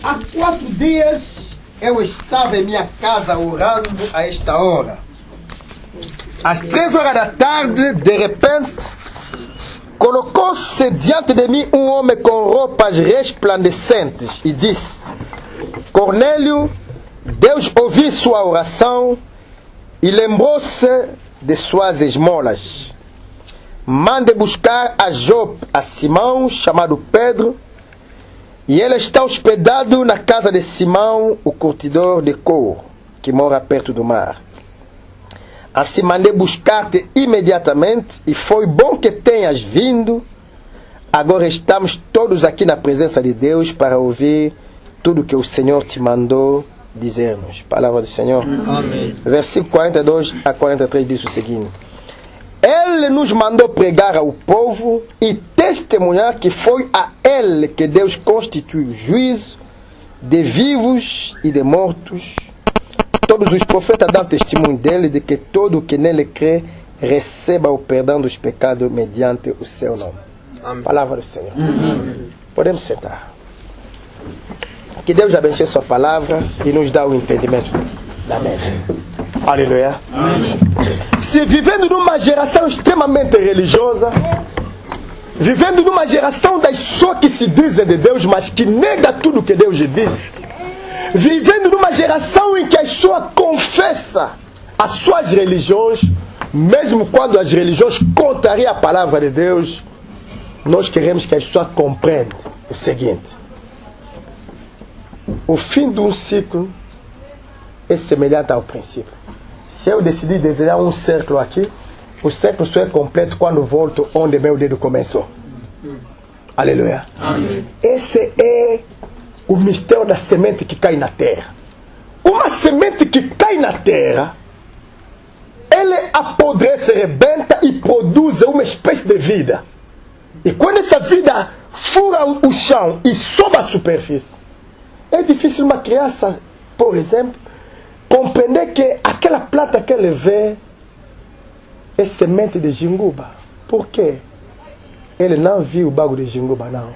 Há 4 dias eu estava em minha casa orando a esta hora. Às 3 horas da tarde, de repente, colocou-se diante de mim um homem com roupas resplandecentes e disse: Cornélio, Deus ouviu sua oração e lembrou-se de suas esmolas. Mande buscar a Jope, a Simão, chamado Pedro, e ele está hospedado na casa de Simão, o curtidor de couro, que mora perto do mar. Assim mandei buscar-te imediatamente, e foi bom que tenhas vindo. Agora estamos todos aqui na presença de Deus para ouvir tudo que o Senhor te mandou dizer-nos. Palavra do Senhor. Amém. Versículo 42 a 43 diz o seguinte: Ele nos mandou pregar ao povo e testemunhar que foi a Ele que Deus constituiu juízo de vivos e de mortos. Todos os profetas dão testemunho dele de que todo o que nele crê receba o perdão dos pecados mediante o seu nome. Amém. Palavra do Senhor. Podemos sentar. Que Deus abençoe sua palavra e nos dá o entendimento da mesma. Aleluia. Amém. Se vivendo numa geração extremamente religiosa, vivendo numa geração das pessoas que se dizem de Deus, mas que nega tudo que Deus disse, vivendo numa geração em que as pessoas confessam as suas religiões, mesmo quando as religiões contrariam a palavra de Deus, nós queremos que as pessoas compreendam o seguinte: o fim de um ciclo é semelhante ao princípio. Se eu decidir desenhar um círculo aqui, o círculo só é completo quando volto onde meu dedo começou. Aleluia. Amém. Esse é o mistério da semente que cai na terra. Uma semente que cai na terra, ele apodrece, rebenta e produz uma espécie de vida. E quando essa vida fura o chão e sobe a superfície, é difícil uma criança, por exemplo, compreender que aquela planta que ele vê é semente de jinguba. Por quê? Ele não viu o bagulho de jinguba, não.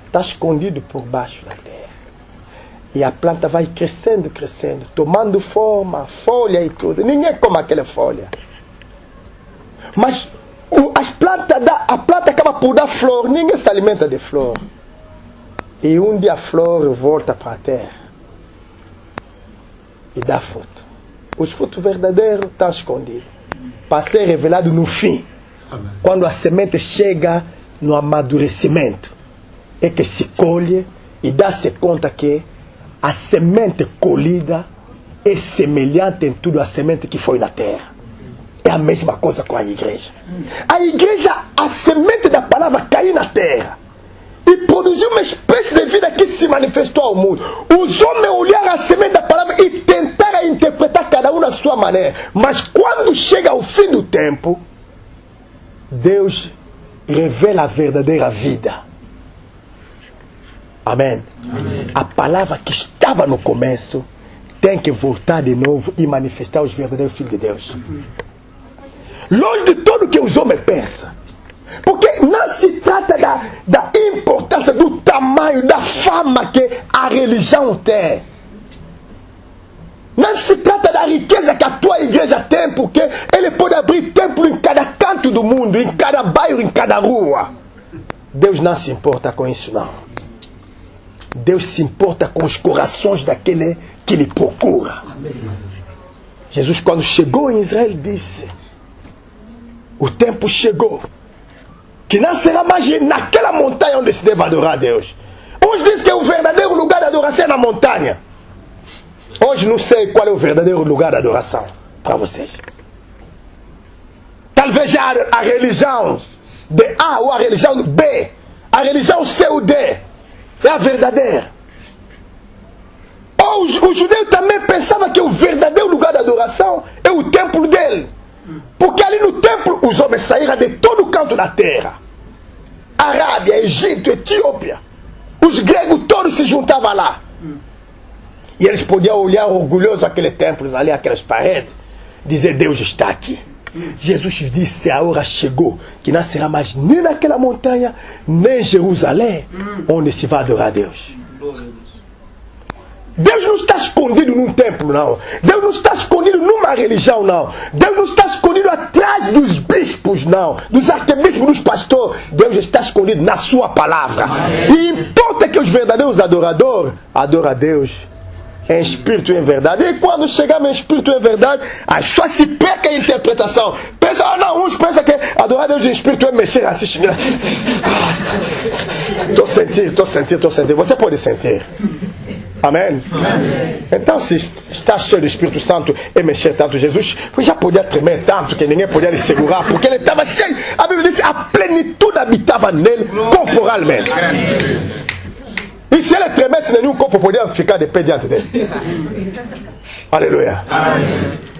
Está escondido por baixo da terra. E a planta vai crescendo, crescendo, tomando forma, folha e tudo. Ninguém come aquela folha. Mas a planta acaba por dar flor. Ninguém se alimenta de flor. E um dia a flor volta para a terra e dá fruto. Os frutos verdadeiros estão escondidos para ser revelado no fim. Amém. Quando a semente chega no amadurecimento, é que se colhe e dá-se conta que a semente colhida é semelhante em tudo à semente que foi na terra. É a mesma coisa com a igreja. A igreja, a semente da palavra caiu na terra e produziu uma espécie de vida que se manifestou ao mundo. Os homens olharam a semente da palavra e tentaram interpretar cada um na sua maneira. Mas quando chega ao fim do tempo, Deus revela a verdadeira vida. Amém. Amém. A palavra que estava no começo tem que voltar de novo e manifestar os verdadeiros filhos de Deus. Longe de tudo que os homens pensam. Porque não se trata da importância, do tamanho, da fama que a religião tem. Não se trata da riqueza que a tua igreja tem, porque ele pode abrir templo em cada canto do mundo, em cada bairro, em cada rua. Deus não se importa com isso, não. Deus se importa com os corações daquele que Ele procura. Amém. Jesus, quando chegou em Israel, disse: o tempo chegou que não será mais naquela montanha onde se deve adorar a Deus. Hoje diz que o verdadeiro lugar de adoração é na montanha. Hoje não sei qual é o verdadeiro lugar de adoração para vocês. Talvez a religião de A ou a religião B, a religião C ou D é a verdadeira. Ou o judeu também pensava que o verdadeiro lugar de adoração é o templo dele. Porque ali no templo os homens saíram de todo o canto da terra. Arábia, Egito, Etiópia. Os gregos todos se juntavam lá. E eles podiam olhar orgulhosos aqueles templos ali, aquelas paredes, dizer: Deus está aqui. Jesus disse: a hora chegou que não será mais nem naquela montanha, nem em Jerusalém, onde se vai adorar a Deus. Deus não está escondido num templo, não. Deus não está escondido numa religião, não. Deus não está escondido atrás dos bispos, não. Dos arcebispos, dos pastores. Deus está escondido na sua palavra. E importa que os verdadeiros adoradores adoram a Deus em espírito e em verdade. E quando chegamos em espírito e em verdade, aí só se peca a interpretação. Pensa, uns pensam que adorar a Deus em espírito é mexer assim. Estou sentindo. Você pode sentir. Amém? Amém? Então, se está cheio do Espírito Santo e mexer tanto, Jesus já podia tremer tanto que ninguém podia lhe segurar, porque ele estava cheio. A Bíblia diz: a plenitude habitava nele corporalmente. E se ele tremesse, nenhum corpo podia ficar de pé diante dele. Aleluia. Amém.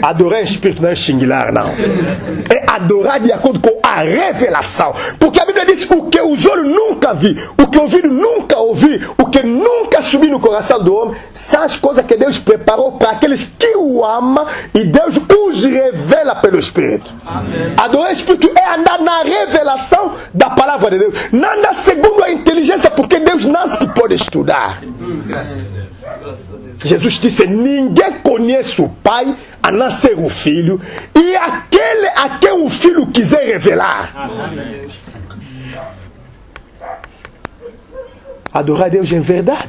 Adorar em espírito não é xinguilar, não. É adorar de acordo com a revelação. Porque a Bíblia diz: o que os olhos nunca viu, o que o ouvido nunca ouviu, o que nunca subiu no coração do homem, são as coisas que Deus preparou para aqueles que o amam e Deus os revela pelo Espírito. Amém. Adorar em espírito é andar na revelação da palavra de Deus. Não andar segundo a inteligência, porque Deus não se pode estudar. Graças a Deus. Jesus disse: ninguém conhece o Pai a não ser o Filho, e aquele a quem o Filho quiser revelar. Amém. Adorar a Deus em verdade.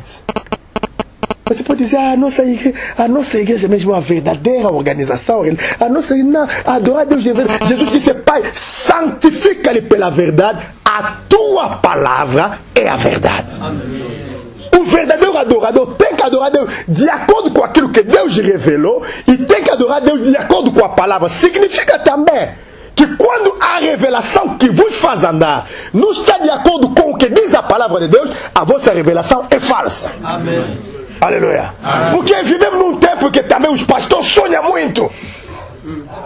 Você pode dizer: a nossa igreja é mesmo uma verdadeira organização. A nossa igreja, não, adorar a Deus em verdade. Jesus disse: Pai, santifica-lhe pela verdade, a tua palavra é a verdade. Amém. O verdadeiro adorador tem que adorar Deus de acordo com aquilo que Deus revelou, e tem que adorar Deus de acordo com a palavra. Significa também que quando a revelação que vos faz andar não está de acordo com o que diz a palavra de Deus, a vossa revelação é falsa. Amém. Aleluia. Amém. Porque vivemos num tempo que também os pastores sonham muito.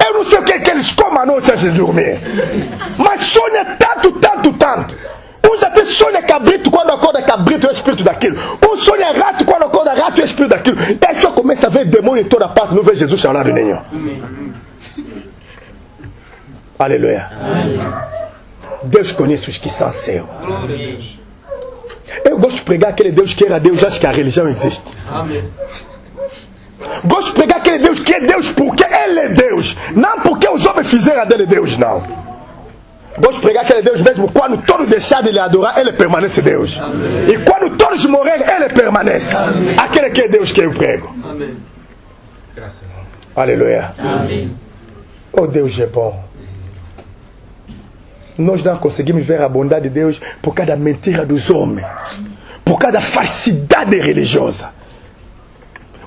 Eu não sei o que eles comem à noite antes de dormir, mas sonham tanto. Uns até sonham cabrito, quando acorda cabrito é o espírito daquilo. Uns sonham rato, quando acorda rato é o espírito daquilo. Aí só começa a ver demônio em toda parte, não vê Jesus chamado nenhum. Aleluia. Deus conhece os que são seus. Eu gosto de pregar aquele Deus que era Deus antes que a religião existe. Gosto de pregar aquele Deus que é Deus porque Ele é Deus, não porque os homens fizeram dele Deus, não. Gosto de pregar aquele Deus mesmo quando todos deixarem de lhe adorar, Ele permanece Deus. Amém. E quando todos morrerem, Ele permanece. Amém. Aquele que é Deus que eu prego. Amém. Graças a Deus. Aleluia. Amém. Oh, Deus é bom. Nós não conseguimos ver a bondade de Deus por causa da mentira dos homens, por causa da falsidade religiosa.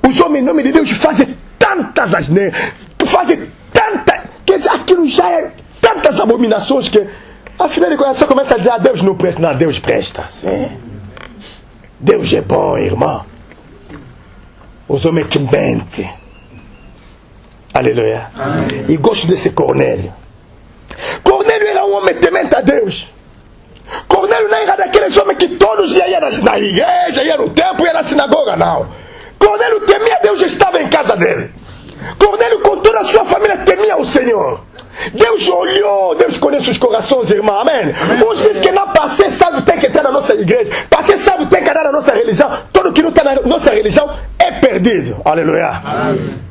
Os homens, em nome de Deus, fazem tantas asneiras, fazem tantas, quer dizer, aquilo já é tantas abominações que, afinal de contas, você começa a dizer: ah, Deus não presta. Não, Deus presta. Sim. Deus é bom, irmão. Os homens que mentem. Aleluia. Amém. E gosto desse Cornélio. Cornélio era um homem temente a Deus. Cornélio não era daqueles homens que todos iam na igreja, iam no templo, iam na sinagoga, não. Cornélio temia Deus, estava em casa dele. Cornélio, com toda a sua família, temia o Senhor. Deus olhou, Deus conhece os corações, irmão. Amém. Uns dizem que não, para ser salvo tem que entrar na nossa igreja, para ser salvo tem que entrar na nossa religião. Todo que não está na nossa religião é perdido. Aleluia. Amém.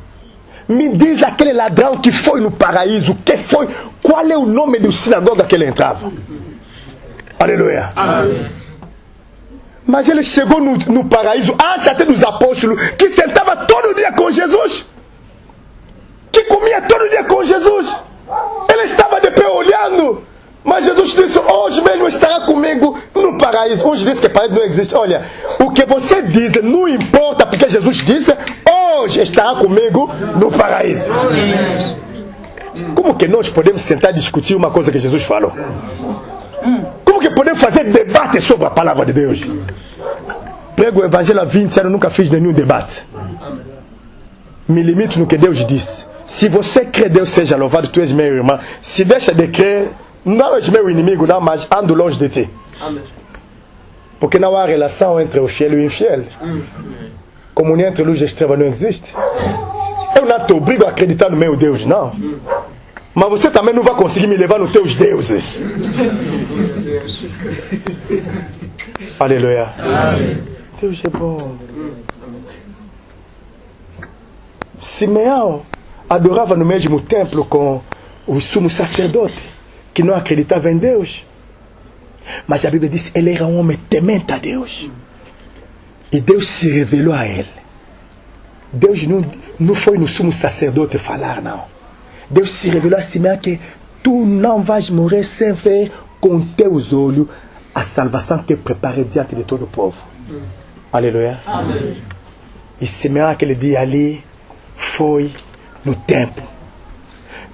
Me diz aquele ladrão que foi no paraíso, que foi, qual é o nome do sinagoga que ele entrava? Aleluia. Amém. Mas ele chegou no paraíso antes até dos apóstolos, que sentava todo dia com Jesus, que comia todo dia com Jesus. Ele estava de pé olhando, mas Jesus disse: hoje mesmo estará comigo no paraíso. Hoje diz que paraíso não existe. Olha, o que você diz não importa, porque Jesus disse: hoje estará comigo no paraíso. Como que nós podemos sentar e discutir uma coisa que Jesus falou? Como que podemos fazer debate sobre a palavra de Deus? Prego o evangelho há 20 anos, nunca fiz nenhum debate. Me limito no que Deus disse. Se você crê, Deus seja louvado, tu és meu irmão. Se deixa de crer, não és meu inimigo, não, mas ando longe de ti. Amém. Porque não há relação entre o fiel e o infiel. Comunhão entre luz e trevas não existe. Eu não te obrigo a acreditar no meu Deus, não. Mas você também não vai conseguir me levar nos teus deuses. Aleluia. Amém. Deus é bom. Simeão adorava no mesmo templo com o sumo sacerdote, que não acreditava em Deus. Mas a Bíblia diz que ele era um homem temente a Deus. E Deus se revelou a ele. Deus não foi no sumo sacerdote falar, não. Deus se revelou a Simeão que tu não vais morrer sem ver com teus olhos a salvação que é preparée diante de todo o povo. Aleluia. Amém. E Simeão aquele dia ali foi no templo.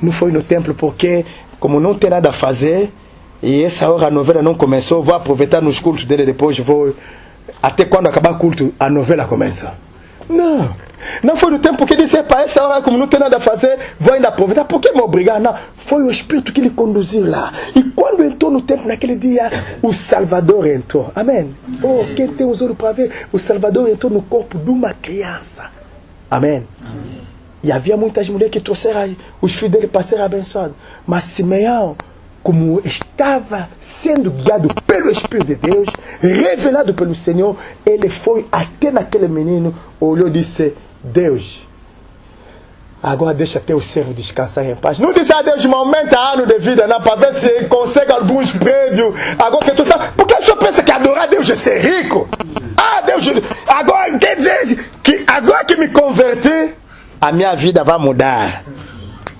Não foi no templo porque, como não tem nada a fazer, e essa hora a novela não começou, vou aproveitar nos cultos dele, depois vou... Até quando acabar o culto, a novela começa. Não foi no tempo porque disse, para essa hora, como não tem nada a fazer, vou ainda aproveitar. Por que me obrigar? Não, foi o Espírito que lhe conduziu lá. E quando entrou no templo naquele dia, o Salvador entrou. Amém. Oh, quem tem os olhos para ver? O Salvador entrou no corpo de uma criança. Amém. E havia muitas mulheres que trouxeram os filhos dele para ser abençoados. Mas Simeão, como estava sendo guiado pelo Espírito de Deus, revelado pelo Senhor, ele foi até naquele menino, olhou e disse, Deus, agora deixa teu servo descansar em paz. Não disse a Deus, me aumenta anos de vida, não, para ver se consegue alguns prédios. Agora que tu sabe, porque a pessoa pensa que adorar Deus é ser rico. Deus, agora quer dizer que agora que me converti, a minha vida vai mudar.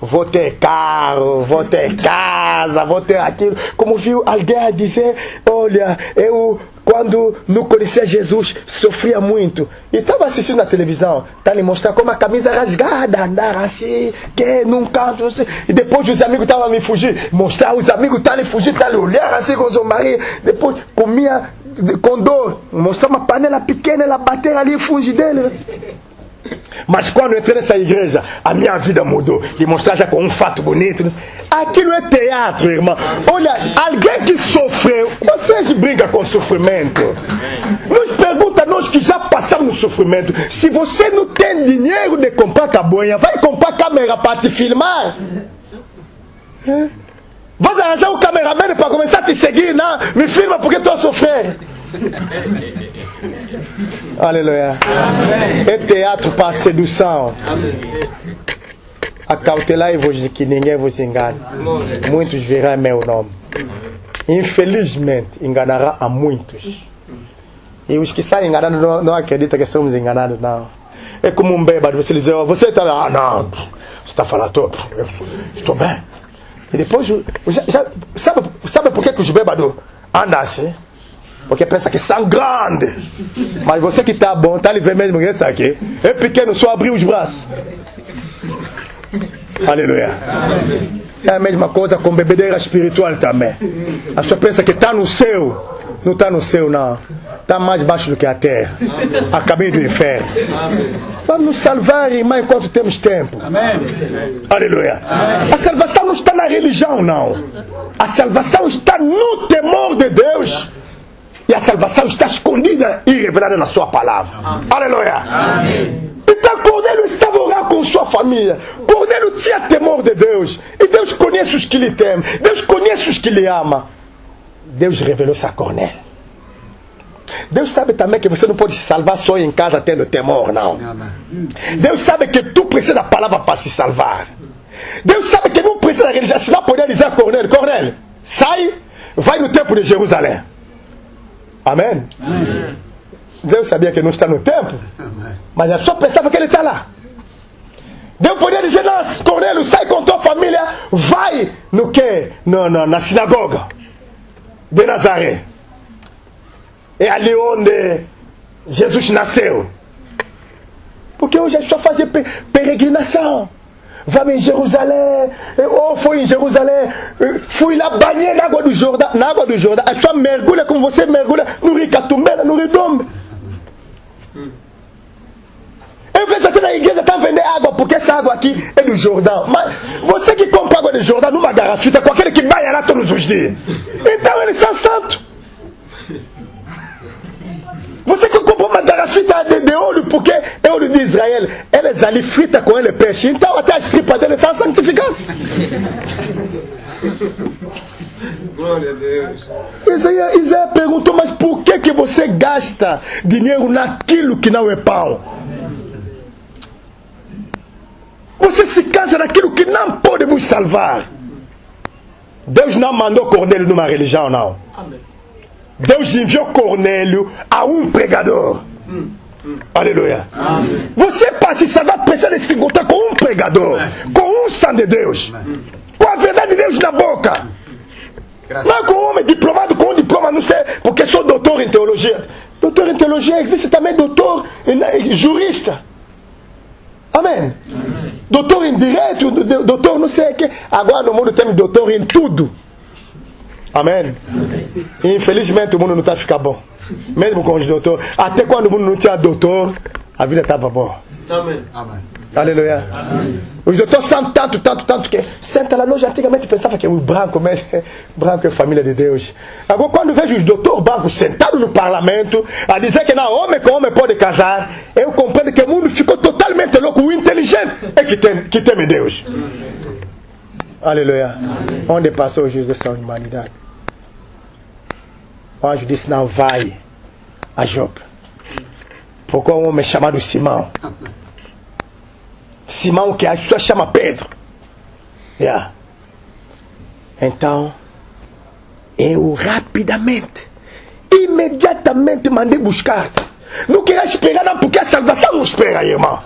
Vou ter carro, vou ter casa, vou ter aquilo. Como viu alguém dizer, olha, eu quando não conhecia Jesus, sofria muito. E estava assistindo na televisão, tá lhe mostrar como a camisa rasgada, andar assim, que num canto assim. E depois os amigos estavam a me fugir, mostrar os amigos estavam a fugir, estavam a olhar assim com o marido. Depois comia com dor, mostrar uma panela pequena, ela bater ali e fugir dele. Assim. Mas quando eu entrei nessa igreja, a minha vida mudou. E mostrar já com um fato bonito. Aquilo é teatro, irmão. Olha, alguém que sofreu, vocês brincam com sofrimento. Nos pergunta, nós que já passamos no sofrimento, se você não tem dinheiro de comprar cabanha, vai comprar câmera para te filmar? Vai arranjar um cameraman para começar a te seguir? Não, me filma porque estou a sofrer. Aleluia. É teatro para sedução. Acautelai-vos que ninguém vos engane. Muitos verão meu nome. Infelizmente enganará a muitos. E os que saem enganando não acreditam que somos enganados, não. É como um bêbado, você lhe diz, você está lá, não, você está falando, eu estou bem. E depois, sabe por que os bêbados andam assim? Porque pensa que são grandes. Mas você que está bom, está ali vendo mesmo que esse aqui é pequeno, só abrir os braços. Aleluia. É a mesma coisa com bebedeira espiritual também. A pessoa pensa que está no céu. Não está no céu, não. Está mais baixo do que a terra. A caminho do inferno. Vamos nos salvar, irmão, enquanto temos tempo. Aleluia. A salvação não está na religião, não. A salvação está no temor de Deus. E a salvação está escondida e revelada na sua palavra. Aleluia. Amém. Então Cornélio estava orando com sua família. Cornélio tinha temor de Deus. E Deus conhece os que lhe temem. Deus conhece os que lhe amam. Deus revelou-se a Cornélio. Deus sabe também que você não pode se salvar só em casa tendo temor, não. Deus sabe que tu precisa da palavra para se salvar. Deus sabe que não precisa da religião. Senão poderia dizer a Cornélio, Cornélio, sai, vai no templo de Jerusalém. Amém? Amém. Deus sabia que não está no templo, mas a pessoa pensava que ele está lá. Deus podia dizer, não, Cornélio, sai com tua família, vai no quê? Na sinagoga de Nazaré. É ali onde Jesus nasceu. Porque hoje a pessoa fazia peregrinação. Vamos em Jerusalém, ou foi em Jerusalém, fui lá banhar na água do Jordão, a pessoa mergulha como você mergulha no rio Catumbela, no rio Dombe. Eu vejo até na igreja está vendendo água, porque essa água aqui é do Jordão. Mas você que compra água do Jordão numa garrafita com aquele que banha lá todos os dias, então eles são santos. Você que comprou uma garrafita de óleo, porque é óleo de Israel, eles ali fritam com ele peixe, então até as tripas dele estão santificadas. Glória a Deus. Isaías perguntou, mas por que você gasta dinheiro naquilo que não é pão? Você se casa naquilo que não pode vos salvar. Deus não mandou Cornélio numa religião, não. Deus enviou Cornélio a um pregador. Aleluia. Amém. Você para se salvar precisa de se encontrar com um pregador, com um santo de Deus, com a verdade de Deus na boca. Não é com um homem diplomado, com um diploma, não sei, porque sou doutor em teologia. Doutor em teologia, existe também doutor em jurista. Amém. Amém. Doutor em direito, doutor não sei o que. Agora no mundo tem doutor em tudo. Amém. Amém. Infelizmente o mundo não está a ficar bom. Mesmo com os doutores. Até quando o mundo não tinha doutor, a vida estava boa. Amém. Amém. Aleluia. Amém. Os doutores são tanto que senta lá. Nós antigamente pensava que o branco é família de Deus. Agora quando vejo os doutores brancos sentados no parlamento a dizer que não, homem com homem pode casar, eu compreendo que o mundo ficou totalmente louco. O inteligente é que teme Deus. Amém. Aleluia. Amém. Onde passou o juízo dessa humanidade? O anjo disse, não, vai a Jope. Porque um homem chamado Simão. Simão que a pessoa chama Pedro. Yeah. Então, eu rapidamente, imediatamente mandei buscar-te. Não queria esperar não, porque a salvação não espera, irmão.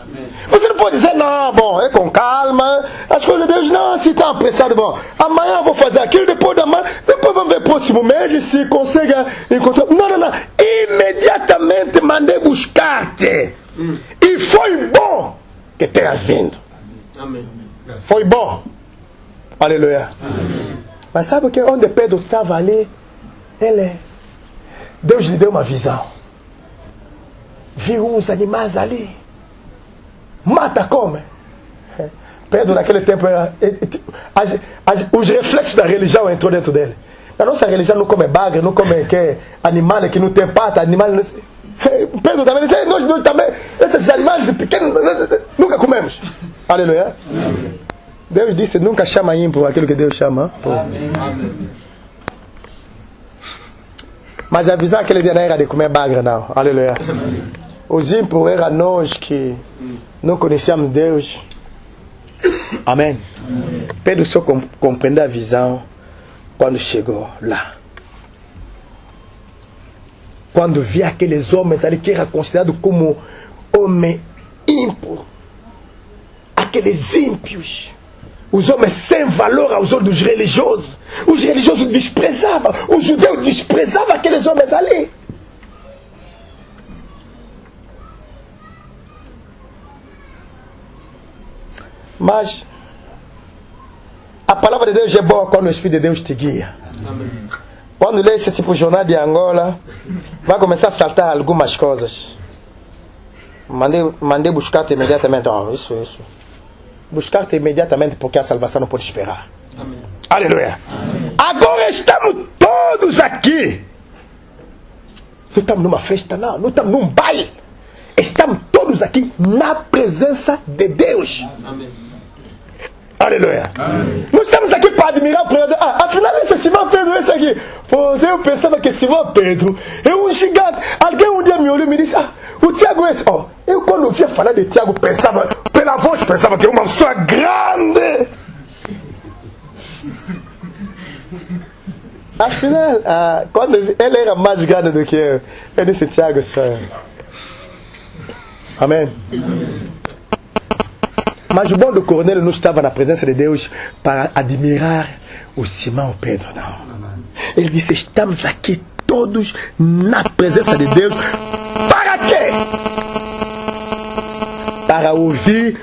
Você não pode dizer, não, bom, é com calma, as coisas de Deus, não, se está apressado, bom, amanhã eu vou fazer aquilo, depois vamos ver próximo mês se consegue encontrar. Não. Imediatamente mandei buscar-te. E foi bom que tenhas vindo. Amém. Foi bom. Aleluia. Amém. Mas sabe o que? Onde Pedro estava ali, Deus lhe deu uma visão. Viu uns animais ali. Mata, come. Pedro naquele tempo era... os reflexos da religião entrou dentro dele. Na nossa religião não come bagre, não come animal que não tem pata, animal... Pedro também disse, nós também, esses animais pequenos, nunca comemos. Aleluia. Amém. Deus disse, nunca chama ímpio aquilo que Deus chama. Amém. Mas a visão aquele dia não era de comer bagre, não. Aleluia. Amém. Os ímpios eram nós que não conhecíamos Deus. Amém. Amém. Pedro só compreendeu a visão quando chegou lá. Quando via aqueles homens ali que eram considerados como homens ímpios. Aqueles ímpios. Os homens sem valor aos olhos dos religiosos. Os religiosos desprezavam. Os judeus desprezavam aqueles homens ali. Mas a palavra de Deus é boa quando o Espírito de Deus te guia. Amém. Quando lê esse tipo de jornal de Angola, vai começar a saltar algumas coisas. Mandei buscar-te imediatamente. Oh, isso. Buscar-te imediatamente porque a salvação não pode esperar. Amém. Aleluia. Amém. Agora estamos todos aqui. Não estamos numa festa, não estamos num baile. Estamos todos aqui na presença de Deus. Amém. Aleluia. Amém. Nós estamos aqui para admirar o pregador. Afinal, esse Simão Pedro, esse aqui. Pois eu pensava que Simão Pedro é um gigante. Alguém um dia me olhou e me disse, o Tiago é esse. Eu quando ouvia falar de Tiago, pensava, pela voz, pensava que é uma pessoa grande. Afinal, quando ele era mais grande do que eu disse, Tiago, amém. Mas o bom do Cornélio não estava na presença de Deus para admirar o Simão Pedro, não. Ele disse, estamos aqui todos na presença de Deus. Para quê? Para ouvir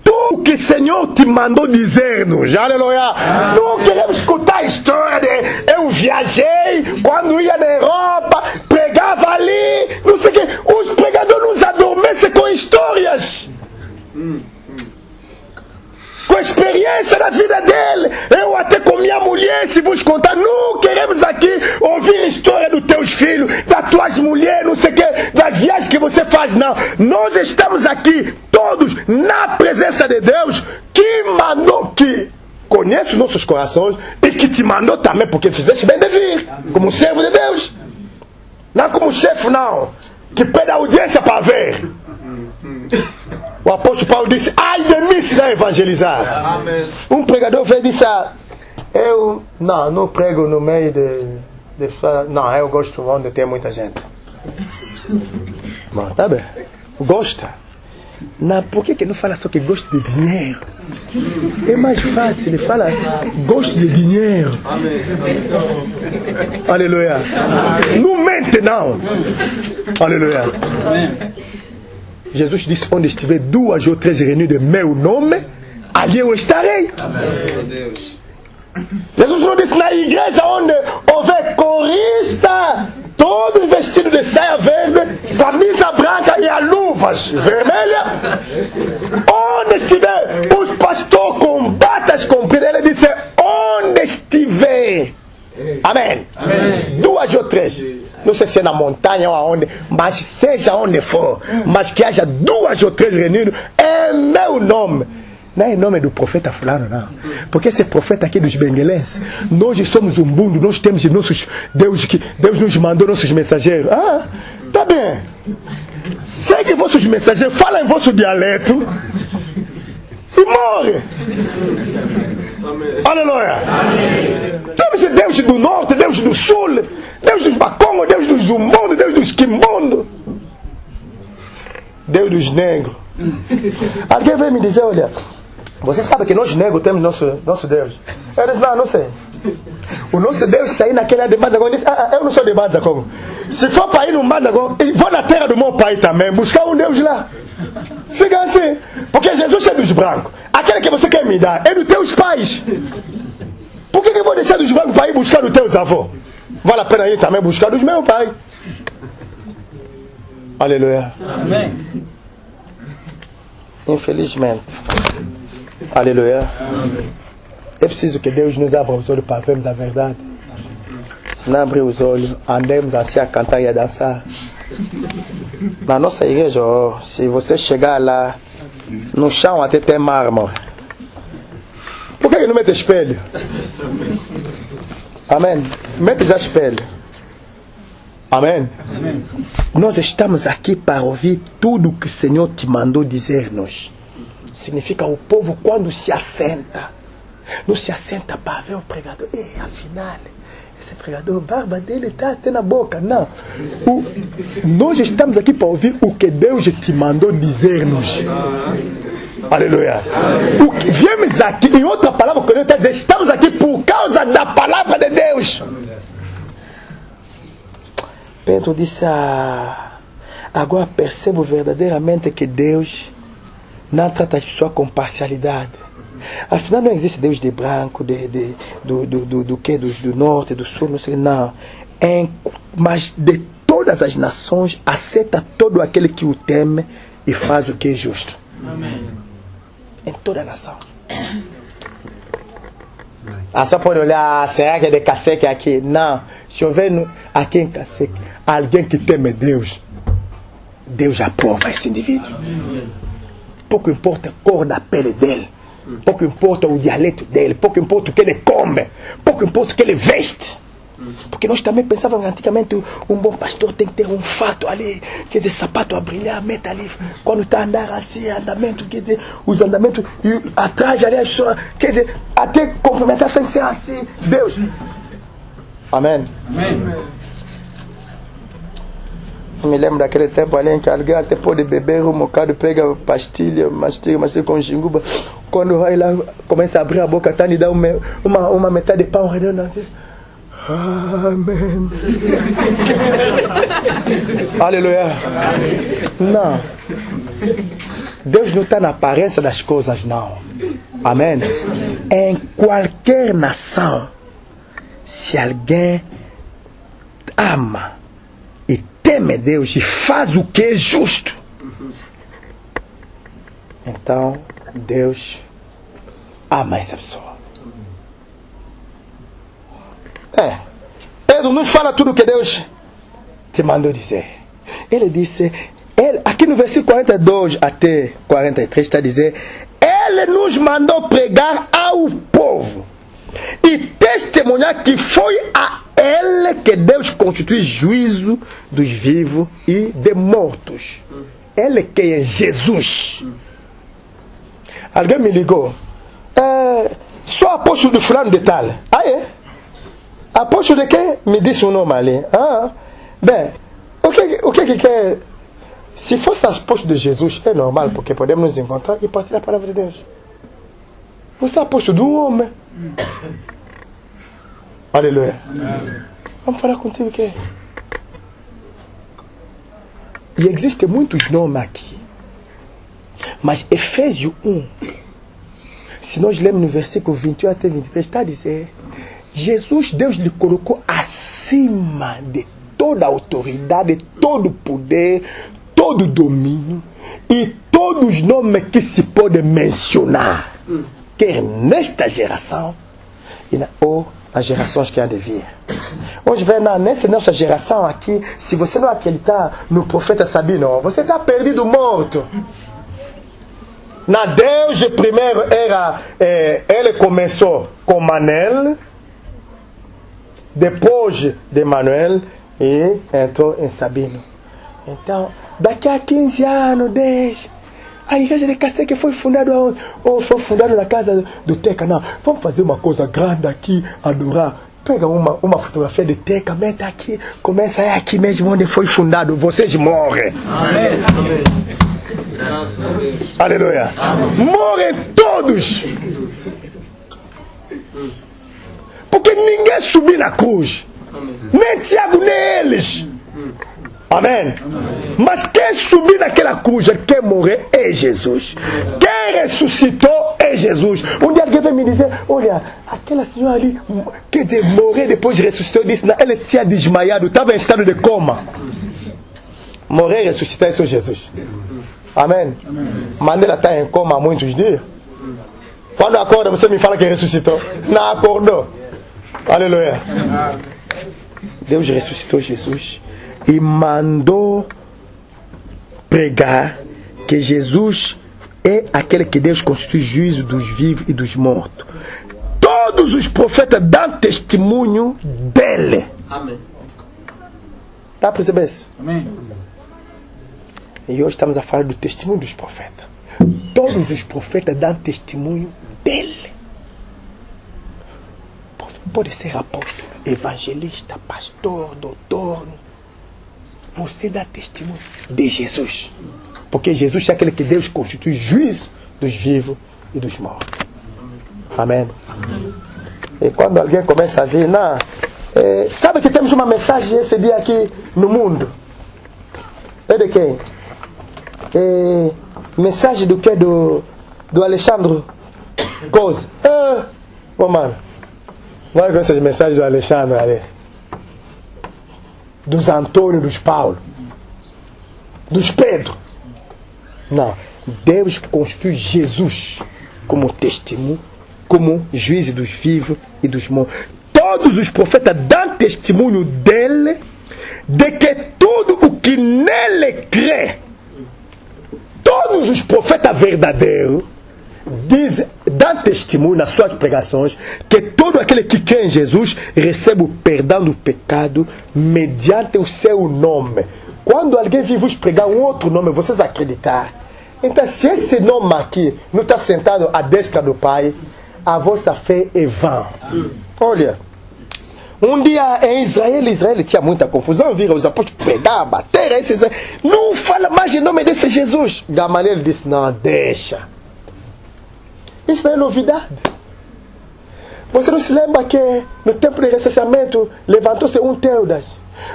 tudo que o Senhor te mandou dizer-nos. Aleluia. Não queremos escutar a história de eu viajei, quando ia na Europa, pregava ali, não sei o que. Os pregadores nos adormecem com histórias. Com a experiência da vida dele. Eu até com minha mulher, se vos contar, não queremos aqui ouvir a história dos teus filhos, das tuas mulheres, não sei o que, das viagens que você faz, não. Nós estamos aqui todos na presença de Deus que mandou, que conhece os nossos corações e que te mandou também porque fizeste bem de vir, como servo de Deus. Não como chefe, não, que pede audiência para ver. O apóstolo Paulo disse: ai de mim se não evangelizar. Amém. Um pregador veio e disse: eu não prego no meio de não, eu gosto onde tem muita gente. Bom, tá bem, gosta. Não, por que não fala só que gosta de dinheiro? É mais fácil, ele fala gosto de dinheiro. Amém. Aleluia. Não mente, não. Aleluia. Jesus disse: onde estiver 2 ou 3 reunidos de meu nome, ali eu estarei. Amém. Jesus não disse: na igreja onde houver corista, todos vestidos de saia verde, camisa branca e as luvas vermelhas. Onde estiver os pastores com batas compridas, ele disse: onde estiver. Amém. Amém. 2 ou 3. Não sei se é na montanha ou aonde, mas seja onde for, mas que haja 2 ou 3 reunidos em meu nome. Não é em nome do profeta fulano, não. Porque esse profeta aqui dos benguelenses, nós somos um mundo, nós temos nossos Deus, que Deus nos mandou nossos mensageiros. Ah, tá bem. Segue vossos mensageiros, fala em vosso dialeto e morre. Amém. Aleluia. Amém. Temos Deus do norte, Deus do sul, Deus dos Bacongos, Deus dos Zumbundo, Deus dos Quimbundo, Deus dos negros. Alguém veio me dizer: olha, você sabe que nós negros temos nosso Deus? Eu disse: não sei. O nosso Deus saiu naquela de Mandagon e disse: eu não sou de Mandagon. Se for para ir no Mandagon, vou na terra do meu pai também, buscar um Deus lá. Fica assim. Porque Jesus é dos brancos. Aquele que você quer me dar é dos teus pais. Por que eu vou deixar dos brancos para ir buscar os teus avós? Vale a pena ir também buscar dos meus pais. Aleluia. Amém. Infelizmente. Aleluia. É preciso que Deus nos abra os olhos para vermos a verdade. Se não abrir os olhos, andemos assim a cantar e a dançar. Na nossa igreja, se você chegar lá, no chão até tem mármore. Por que não mete espelho? Amém. Mete já espelho. Amém. Amém. Nós estamos aqui para ouvir tudo o que o Senhor te mandou dizer-nos. Significa o povo quando se assenta. Não se assenta para ver o pregador. Afinal, esse pregador, a barba dele está até na boca. Não. Nós estamos aqui para ouvir o que Deus te mandou dizer-nos. Aleluia. Viemos aqui, em outra palavra que Deus está dizendo, estamos aqui por causa da palavra de Deus. Pedro disse: agora percebo verdadeiramente que Deus não trata as pessoas com parcialidade. Afinal, não existe Deus de branco, do norte, do sul, não sei, não. Mas de todas as nações, aceita todo aquele que o teme e faz o que é justo. Amém. Em toda a nação. Só pode olhar: será que é de Caceque aqui? Não. Se houver aqui em Caceque alguém que teme Deus, Deus aprova esse indivíduo. Pouco importa a cor da pele dele, pouco importa o dialeto dele, pouco importa o que ele come, pouco importa o que ele veste. Porque nós também pensávamos antigamente um bom pastor tem que ter um fato ali, quer dizer, sapato a brilhar, meta ali, quando está a andar assim, andamento, quer dizer, os andamentos, e atrás ali a pessoa, quer dizer, até cumprimentar tem que ser assim, Deus. Amém. Amém. Eu me lembro daquele tempo ali em que alguém até pode beber um bocado, pega pastilha, mastiga com jinguba. Quando vai lá, começa a abrir a boca, tá, e dá uma metade de pão redondo assim. Amém. Aleluia. Não. Deus não está na aparência das coisas, não. Amém. Em qualquer nação, se alguém ama e teme Deus e faz o que é justo, então Deus ama essa pessoa. Pedro não fala tudo o que Deus te mandou dizer. Ele disse, aqui no versículo 42 até 43 está a dizer: Ele nos mandou pregar ao povo. povo e testemunhar que foi a ele que Deus constitui juízo dos vivos e dos mortos. Ele que é Jesus. Alguém me ligou. Sou apóstolo de fulano de tal. Ah, é? Apóstolo de quem? Me disse o nome ali. Ah, bem, o que é? Se fosse apóstolo de Jesus, é normal, porque podemos nos encontrar e partilhar a palavra de Deus. Você é apóstolo de um homem. Aleluia. Vamos falar contigo o quê? E existem muitos nomes aqui. Mas Efésios 1, se nós lemos no versículo 21 até 23, está a dizer: Jesus, Deus lhe colocou acima de toda a autoridade, todo o poder, todo o domínio e todos os nomes que se podem mencionar, quer nesta geração ou nas gerações que há de vir. Hoje, nessa nossa geração aqui, se você não acreditar no profeta Sabino, você está perdido, morto. Na Deus, primeiro ele começou com Manel, depois de Manuel, e entrou em Sabino. Então, daqui a 15 anos, 10, a igreja de Caceque foi fundada onde? Ou foi fundada na casa do Teca? Não, vamos fazer uma coisa grande aqui, adorar. Pega uma fotografia de Teca, mete aqui, começa aqui mesmo onde foi fundado. Vocês morrem. Amém. Amém. Aleluia. Amém. Morrem todos. Porque ninguém subiu na cruz. Amém. Nem Tiago, nem eles. Amém. Amém. Mas quem subiu naquela cruz, quem morreu é Jesus. Quem ressuscitou é Jesus. Um dia alguém veio me dizer: olha, aquela senhora ali, quer dizer, morreu depois ressuscitou. Eu disse: não, ela tinha desmaiado, estava em estado de coma. Morrer e ressuscitar é só Jesus. Amém. Mandela está em coma há muitos dias. Quando acorda, você me fala que ressuscitou. Não acordou. Aleluia. Deus ressuscitou Jesus e mandou pregar que Jesus é aquele que Deus constitui juízo dos vivos e dos mortos. Todos os profetas dão testemunho dele. Amém. Está a perceber isso? Amém. E hoje estamos a falar do testemunho dos profetas. Todos os profetas dão testemunho dele. Pode ser apóstolo, evangelista, pastor, doutor. Você dá testemunho de Jesus. Porque Jesus é aquele que Deus constitui juízo dos vivos e dos mortos. Amém. Amém. E quando alguém começa a vir, sabe que temos uma mensagem esse dia aqui no mundo? É de quem? Mensagem do que? Do Alexandre Coisa. Mano, vai com essas mensagens do Alexandre ali. Dos Antônio, dos Paulo, dos Pedro. Não. Deus constitui Jesus como testemunho, como juiz dos vivos e dos mortos. Todos os profetas dão testemunho dele, de que tudo o que nele crê, todos os profetas verdadeiros dão testemunho nas suas pregações que todo aquele que crê em Jesus recebe o perdão do pecado mediante o seu nome. Quando alguém vir vos pregar um outro nome, vocês acreditar. Então, se esse nome aqui não está sentado à destra do Pai, a vossa fé é vã. Olha, um dia em Israel tinha muita confusão, viram os apóstolos pregar, bater, não fala mais em nome desse Jesus. Gamaliel disse: não, deixa. Isso não é novidade. Você não se lembra que no tempo de recenseamento levantou-se um Teudas?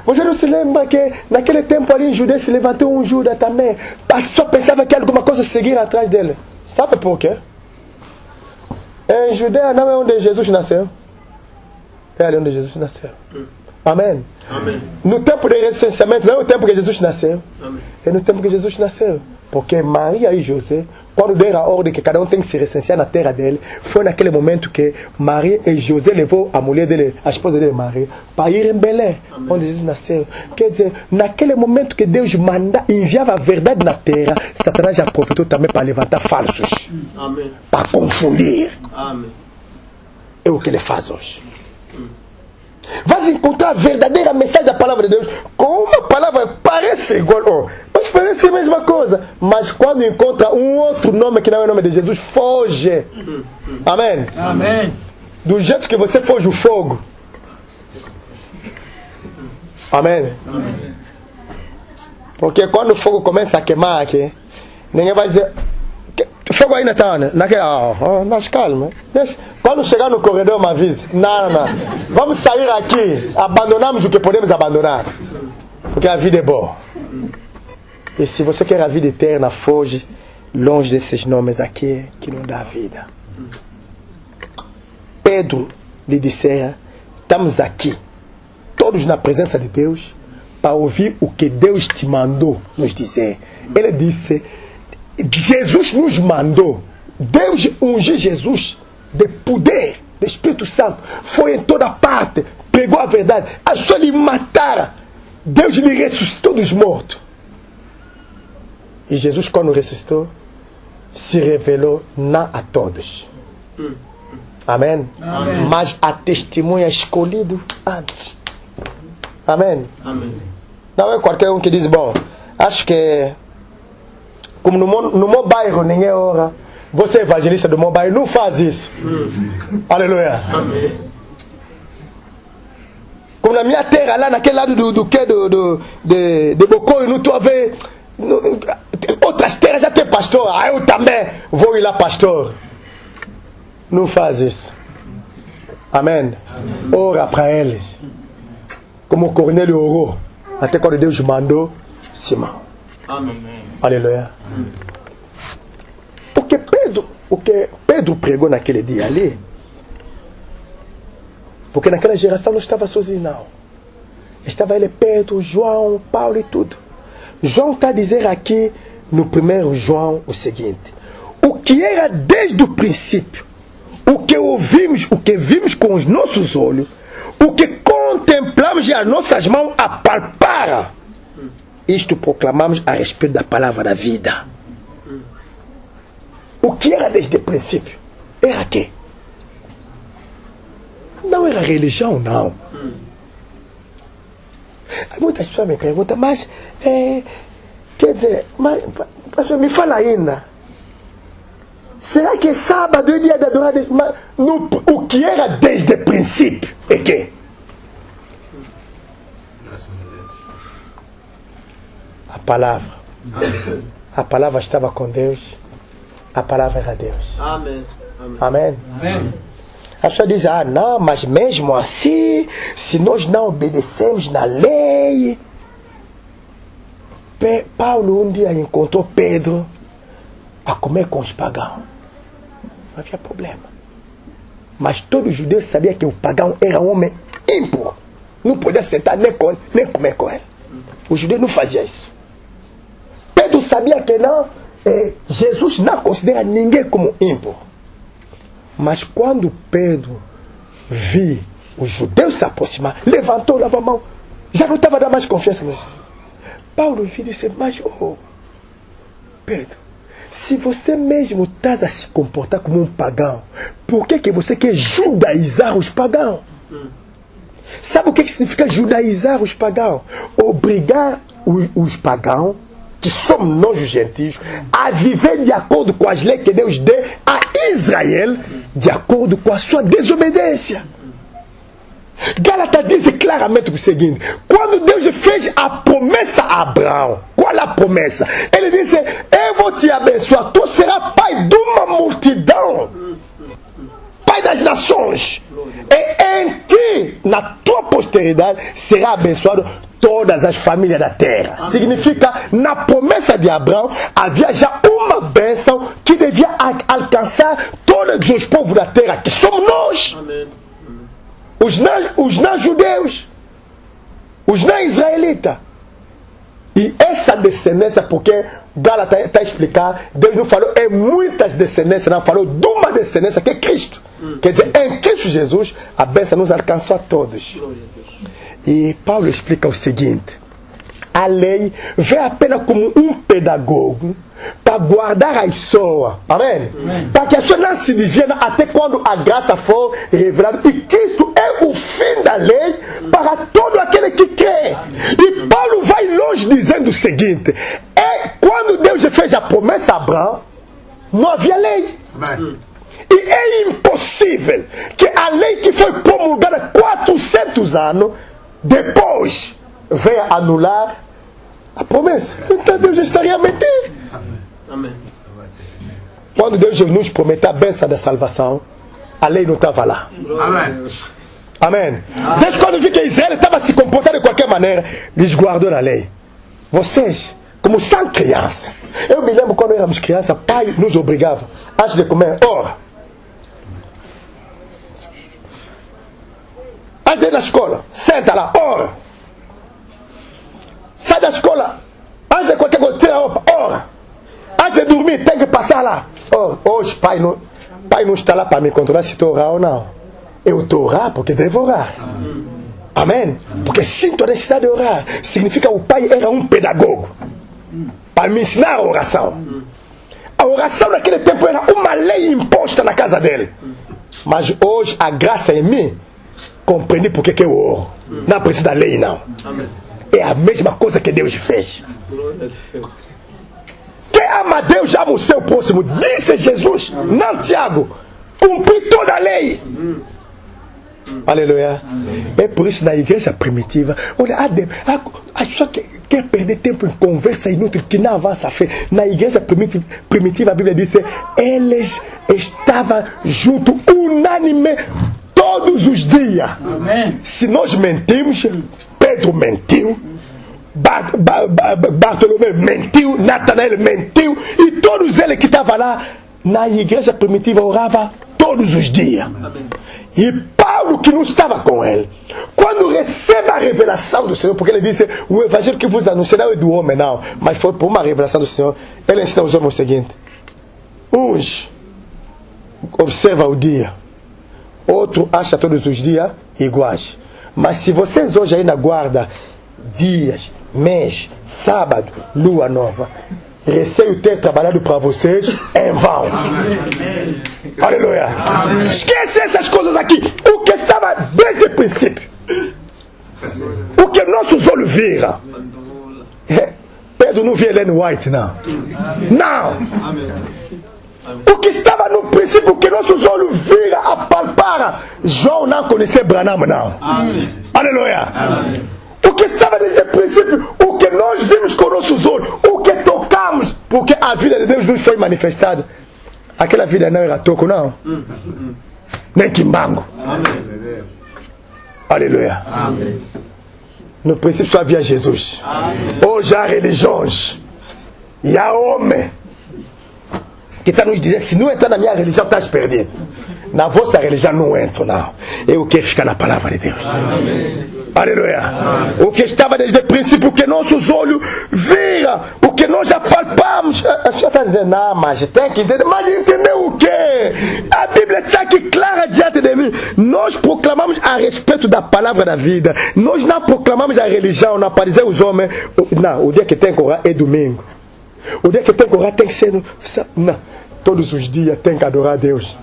Você não se lembra que naquele tempo ali em Judéia se levantou um Judas também? A pessoa pensava que alguma coisa seguir atrás dele. Sabe por quê? Em Judéia não é onde Jesus nasceu. É ali onde Jesus nasceu. Amém. Amém. No tempo de recenseamento não é o tempo que Jesus nasceu. Amém. É no tempo que Jesus nasceu. Porque Maria e José, quando deram a ordem que cada um tem que se recensear na terra dele, foi naquele momento que Maria e José levou a mulher dele, a esposa dele, Maria, para ir em Belém, Amém. Onde Jesus nasceu. Quer dizer, naquele momento que Deus enviava a verdade na terra, Satanás já aproveitou também para levantar falsos. Amém. Para confundir. Amém. é o que ele faz hoje. Vais encontrar a verdadeira mensagem da palavra de Deus com uma palavra que parece igual, mas parece a mesma coisa. Mas quando encontra um outro nome que não é o nome de Jesus, foge. Amém? Amém. Do jeito que você foge o fogo. Amém? Amém. Porque quando o fogo começa a queimar aqui, ninguém vai dizer... O fogo ainda está, né? Nas calma. Quando chegar no corredor, me avise. Não. Vamos sair aqui. Abandonamos o que podemos abandonar. Porque a vida é boa. E se você quer a vida eterna, foge longe desses nomes aqui que não dá vida. Pedro lhe disse: estamos aqui, todos na presença de Deus, para ouvir o que Deus te mandou nos dizer. Ele disse... Jesus nos mandou. Deus ungiu Jesus de poder, do Espírito Santo. Foi em toda parte, pregou a verdade. A só lhe mataram, Deus lhe ressuscitou dos mortos. E Jesus, quando ressuscitou, se revelou não a todos. Amém? Amém. Mas a testemunha escolhido antes. Amém? Amém. Não é qualquer um que diz, bom, acho que como no meu bairro ninguém ora, você evangelista do meu bairro, não faz isso. Aleluia. Amém. Como na minha terra, lá naquele lado de Bocoio, não estou a ver. Outras terras já tem pastor. Eu também vou ir lá, pastor. Não faz isso. Amém? Ora para eles. Como o Cornélio orou. Até quando Deus mandou Simão. Amém. Aleluia. O que Pedro pregou naquele dia ali, porque naquela geração não estava sozinho, não. Estava ele, Pedro, João, Paulo e tudo. João está a dizer aqui no 1 João o seguinte: o que era desde o princípio, o que ouvimos, o que vimos com os nossos olhos, o que contemplamos e as nossas mãos apalparam, isto proclamamos a respeito da palavra da vida. O que era desde o princípio? Era quê? Não era religião, não. Muitas pessoas me perguntam, mas, quer dizer, mas, me fala ainda. Será que sábado é dia da adoração? O que era desde o princípio é quê? A palavra. A palavra estava com Deus. A palavra era Deus. Amém. Amém? Amém. A pessoa diz, não, mas mesmo assim, se nós não obedecemos na lei... Paulo um dia encontrou Pedro a comer com os pagãos. Não havia problema. Mas todo judeu sabia que o pagão era um homem ímpuro. Não podia sentar nem comer com ele. O judeu não fazia isso. Pedro sabia que não, Jesus não considera ninguém como ímpuro. Mas quando Pedro viu os judeus se aproximar, levantou, lavou a mão, já não estava dando mais confiança mesmo. Paulo viu e disse, mas Pedro, se você mesmo está a se comportar como um pagão, por que você quer judaizar os pagãos? Sabe o que significa judaizar os pagãos? Obrigar os pagãos, que somos nós os gentios, a viver de acordo com as leis que Deus deu a Israel, de acordo com a sua desobediência. Gálatas diz claramente o seguinte: quando Deus fez a promessa a Abraão, qual é a promessa? Ele disse, eu vou te abençoar, tu serás pai de uma multidão, pai das nações, e em ti, na tua posteridade, será abençoado todas as famílias da terra. Significa, na promessa de Abraão, havia já uma bênção que devia alcançar todos os povos da terra, que somos nós. Amém. Os não-judeus, os não-israelitas. E essa descendência, porque Gálatas está a explicar, Deus não falou em muitas descendências, não falou de uma descendência que é Cristo. Quer dizer, em Cristo Jesus, a bênção nos alcançou a todos. E Paulo explica o seguinte: a lei vem apenas como um pedagogo para guardar a pessoa. Amém? Para que a pessoa não se desvie até quando a graça for revelada. E Cristo é o fim da lei para todo aquele que crê. E Paulo vai longe dizendo o seguinte: quando Deus fez a promessa a Abraão, não havia lei. Amém. E é impossível que a lei que foi promulgada 400 anos depois venha anular a promessa. Então Deus estaria a mentir. Amém. Quando Deus nos prometeu a bênção da salvação, a lei não estava lá. Amém. Amém. Desde quando vi que Israel estava se comportando de qualquer maneira, eles guardaram a lei. Vocês, como são crianças. Eu me lembro quando éramos crianças, pai nos obrigava, antes de comer, ora. Antes de ir na escola, senta lá, ora. Sai da escola, antes de qualquer coisa, tira a roupa, ora. Antes de dormir, tem que passar lá. Hoje, pai não está lá para me controlar se estou orar ou não. Eu estou orar porque devo orar. Amém? Porque sinto a necessidade de orar. Significa que o pai era um pedagogo para me ensinar a oração. A oração naquele tempo era uma lei imposta na casa dele. Mas hoje a graça em mim compreendi porque que eu oro. Não preciso da lei, não. É a mesma coisa que Deus fez. Quem ama Deus ama o seu próximo. Disse Jesus, não Tiago. Cumprir toda a lei. Aleluia. É por isso na igreja primitiva, olha, a pessoa quer perder tempo em conversa inútil que não avança a fé. Na igreja primitiva a Bíblia diz: eles estavam juntos, unânime, todos os dias. Amém. Se nós mentimos, Pedro mentiu, Bartolomeu mentiu, Natanael mentiu, e todos eles que estavam lá na igreja primitiva oravam todos os dias. Amém. E Paulo, que não estava com ele, quando recebe a revelação do Senhor, porque ele disse: o evangelho que vos anunciei não é do homem, não, mas foi por uma revelação do Senhor. Ele ensina aos homens o seguinte: uns observa o dia, outro acha todos os dias iguais. Mas se vocês hoje ainda guardam dias, mês, sábado, lua nova, receio ter trabalhado para vocês em vão. Amém. Aleluia. Amém. Esquece essas coisas aqui. O que estava desde o princípio, o que nossos olhos viram. Pedro não via Ellen White, não. Não. O que estava no princípio, o que nossos olhos viram, apalparam. João não conhecia Branham, não. Amém. Aleluia. Amém. O que estava desde o princípio, o que nós vimos com nossos olhos, o que tocamos, porque a vida de Deus nos foi manifestada. Aquela vida não era toco, não. Nem quimbango. Amém. Aleluia. Amém. No princípio só havia Jesus. Amém. Hoje há religiões e há homem que está nos dizendo: se não entrar na minha religião, estás perdido. Na vossa religião não entro, não. Eu quero ficar na palavra de Deus. Amém. Aleluia. Amém. O que estava desde o princípio, o que nossos olhos viram, o que nós já palpamos. A senhora está dizendo: não, mas tem que entender. Mas entendeu o quê? A Bíblia está aqui clara diante de mim. Nós proclamamos a respeito da palavra da vida. Nós não proclamamos a religião, não, para dizer os homens: não, o dia que tem que orar é domingo. O dia que tem que orar tem que ser... Não, todos os dias tem que adorar a Deus.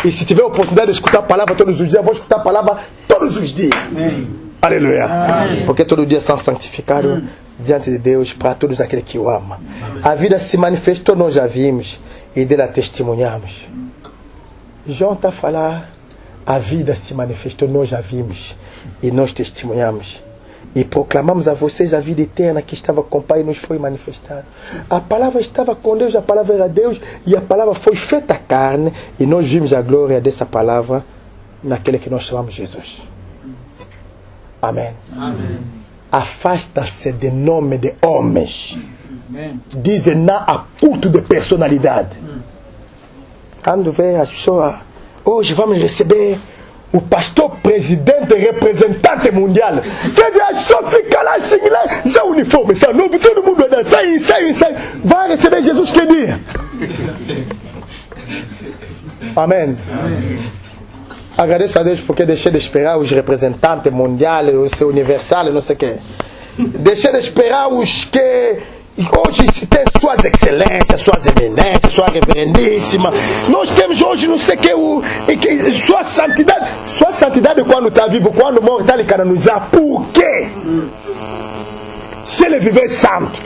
E se tiver a oportunidade de escutar a palavra todos os dias, eu vou escutar a palavra todos os dias. Amém. Aleluia. Amém. Porque todo dia são santificados diante de Deus para todos aqueles que o amam. A vida se manifestou, nós já vimos e dela testemunhamos. João está a falar: a vida se manifestou, nós já vimos e nós testemunhamos. E proclamamos a vocês a vida eterna que estava com o Pai e nos foi manifestada. A palavra estava com Deus, a palavra era Deus, e a palavra foi feita carne, e nós vimos a glória dessa palavra naquele que nós chamamos Jesus. Amém. Amém. Afasta-se de nome de homens. Dizem não a culto de personalidade. Quando vê as pessoas: hoje vamos receber o pastor presidente representante mundial. Quer dizer, só fica lá, chega lá, já uniforme, já novo, todo mundo vai dançar, ensaio. Vai receber Jesus que dia? Amém. Amém. Agradeço a Deus porque deixei de esperar os representantes mundiais, o seu universal, não sei o quê. Deixar de esperar os que hoje tem suas excelências, suas eminências, sua reverendíssima. Nós temos hoje não sei o que, sua santidade. Sua santidade quando está vivo, quando morre, está lhe canonizar. Por quê? Se ele viver santo.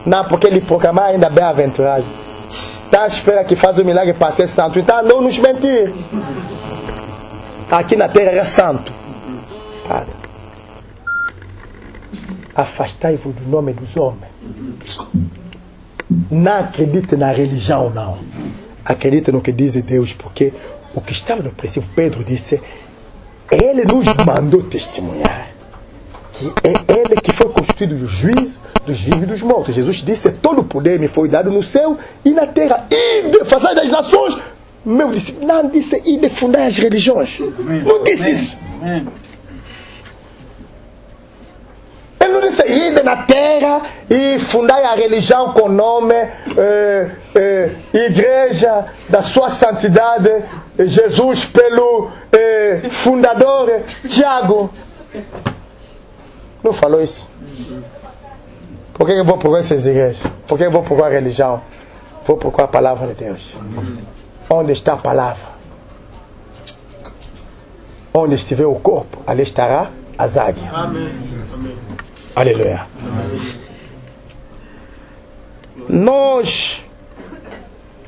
Não, porque ele proclamar ainda bem-aventurado. Está à espera que faz o milagre para ser santo. Então não nos mentir. Aqui na terra é santo. Afastai-vos do nome dos homens. Não acredite na religião, não. Acredite no que diz Deus, porque o que estava no princípio, Pedro disse, ele nos mandou testemunhar que é ele que foi constituído o juízo dos vivos e dos mortos. Jesus disse, todo o poder me foi dado no céu e na terra. E de fazer das nações, meu discípulo, não disse, e de fundar as religiões. Não disse isso. Ele não disse, ide na terra e fundai a religião com o nome Igreja da sua santidade, Jesus pelo fundador Tiago. Não falou isso. Por que eu vou procurar essas igrejas? Por que eu vou procurar a religião? Vou procurar a palavra de Deus. Onde está a palavra? Onde estiver o corpo, ali estará as águias. Amém. Aleluia. Nós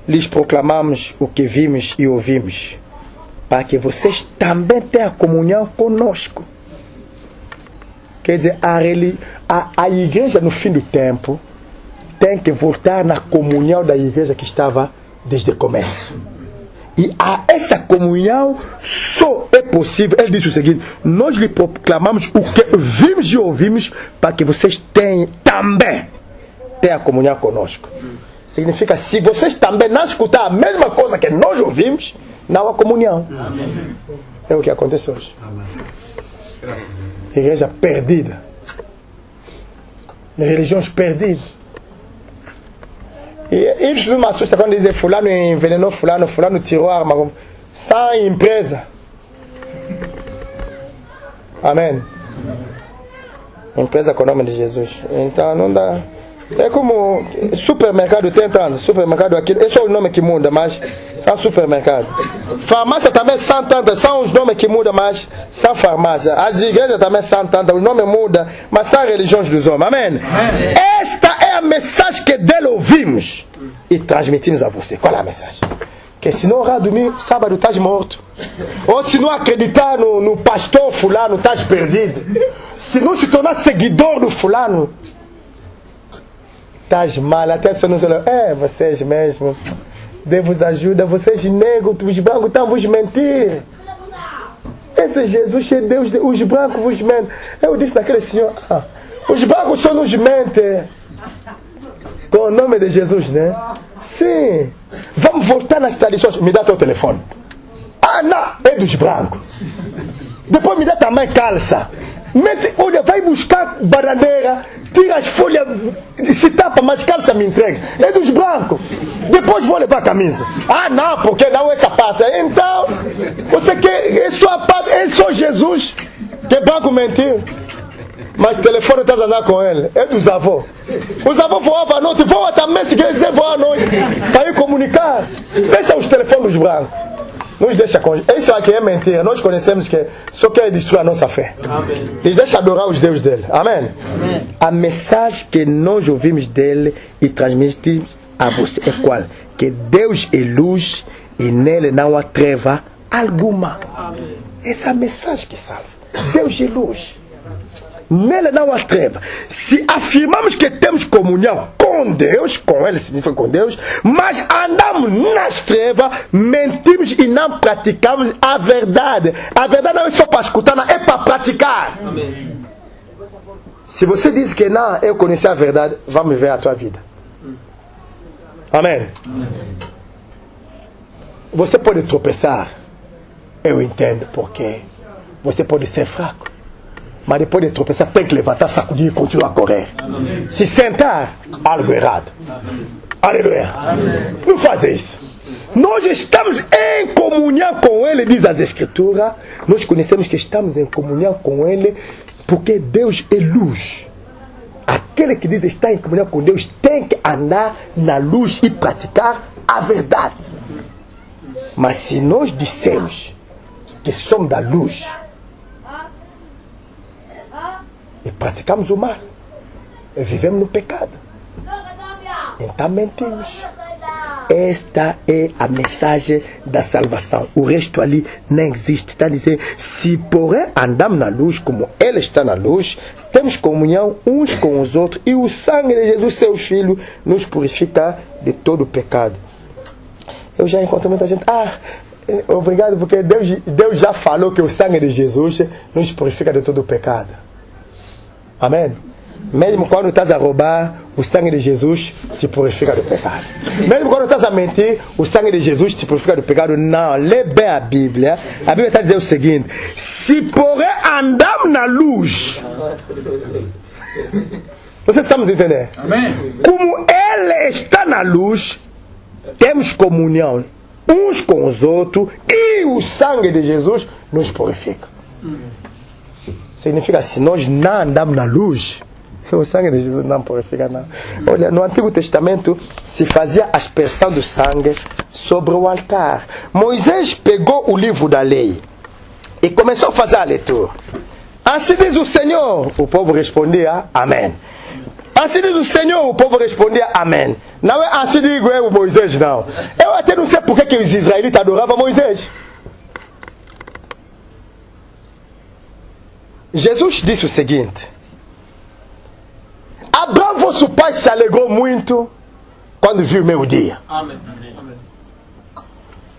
lhes proclamamos o que vimos e ouvimos, para que vocês também tenham comunhão conosco. Quer dizer, a igreja no fim do tempo tem que voltar na comunhão da igreja que estava desde o começo. E a essa comunhão só é possível, ele disse o seguinte, nós lhe proclamamos o que vimos e ouvimos, para que vocês também tenham comunhão conosco. Significa, se vocês também não escutar a mesma coisa que nós ouvimos, não há comunhão. Amém. É o que acontece hoje. Amém. Igreja perdida. Religiões perdidas. E isso não me assusta quando dizem fulano envenenou fulano, fulano tirou a arma. Sem empresa. Amém. Empresa com o nome de Jesus. Então não dá. É como supermercado tem tanto. Supermercado aqui, esse é o nome que muda, mas são supermercado. Farmácia também são tantas, são os nomes que mudam, mas são farmácia. As igrejas também são tantas, os nomes mudam, mas são religiões dos homens. Amém? Amém. Esta é a mensagem que dele ouvimos e transmitimos a você. Qual é a mensagem? Que se não orar domingo, sábado estás morto. Ou se não acreditar no pastor fulano, estás perdido. Se não se tornar seguidor do fulano, estás mal. Até se não se vocês mesmo, Deus vos ajuda, vocês negros, os brancos estão vos mentir. Esse Jesus é Deus, os brancos vos mentem. Eu disse naquele senhor, os brancos só nos mentem. Com o nome de Jesus, né? Sim. Vamos voltar nas tradições. Me dá teu telefone. Não, é dos brancos. Depois me dá também calça. Olha, vai buscar bananeira, tira as folhas, se tapa, mas calça me entrega. É dos brancos. Depois vou levar a camisa. Não, porque não é essa parte. Então, você quer, é só a parte, é só Jesus que branco mentiu. Mas o telefone está andando com ele. É dos avós. Os avós voavam à noite, voam também, se quer dizer voar à noite. Para ir comunicar. Deixa os telefones dos brancos. Nos deixa com... Isso aqui é mentira. Nós conhecemos que só quer destruir a nossa fé. Amém. Eles deixam adorar os deuses dele. Amém? Amém. A mensagem que nós ouvimos dele e transmitimos a você é qual? Que Deus é luz e nele não há treva alguma. Amém. Essa é a mensagem que salva. Deus é luz. Nele não há treva. Se afirmamos que temos comunhão com Deus, com Ele significa com Deus, mas andamos nas trevas, mentimos e não praticamos a verdade. A verdade não é só para escutar, não, é para praticar. Amém. Se você diz que não, eu conheci a verdade, vamos ver a tua vida. Amém. Amém. Você pode tropeçar, eu entendo porque você pode ser fraco. Mas depois de tropeçar, tem que levantar, sacudir e continuar a correr. Amém. Se sentar, algo errado. Amém. Aleluia. Amém. Não faz isso. Nós estamos em comunhão com Ele, diz as Escrituras. Nós conhecemos que estamos em comunhão com Ele Porque Deus é luz. Aquele que diz estar em comunhão com Deus tem que andar na luz e praticar a verdade. Mas se nós dissemos que somos da luz e praticamos o mal, e vivemos no pecado, então mentimos. Esta é a mensagem da salvação. O resto ali não existe. Está a dizer, se porém andamos na luz como Ele está na luz, temos comunhão uns com os outros, e o sangue de Jesus, seu Filho, nos purifica de todo o pecado. Eu já encontrei muita gente, obrigado, porque Deus já falou que o sangue de Jesus nos purifica de todo o pecado. Amém? Mesmo quando estás a roubar, o sangue de Jesus te purifica do pecado. Mesmo quando estás a mentir, o sangue de Jesus te purifica do pecado. Não, lê bem a Bíblia. A Bíblia está a dizer o seguinte: se porém andamos na luz, vocês estão me entendendo? Amém. Como Ele está na luz, temos comunhão uns com os outros, e o sangue de Jesus nos purifica. Significa, se nós não andamos na luz, o sangue de Jesus não purifica, não. Olha, no Antigo Testamento se fazia a aspersão do sangue sobre o altar. Moisés pegou o livro da lei e começou a fazer a leitura. Assim diz o Senhor. O povo respondia, amém. Assim diz o Senhor. O povo respondia, amém. Não é assim digo eu, Moisés, não. Eu até não sei por que os israelitas adoravam Moisés. Jesus disse o seguinte: Abraão, vosso pai, se alegrou muito quando viu o meu dia. Amém.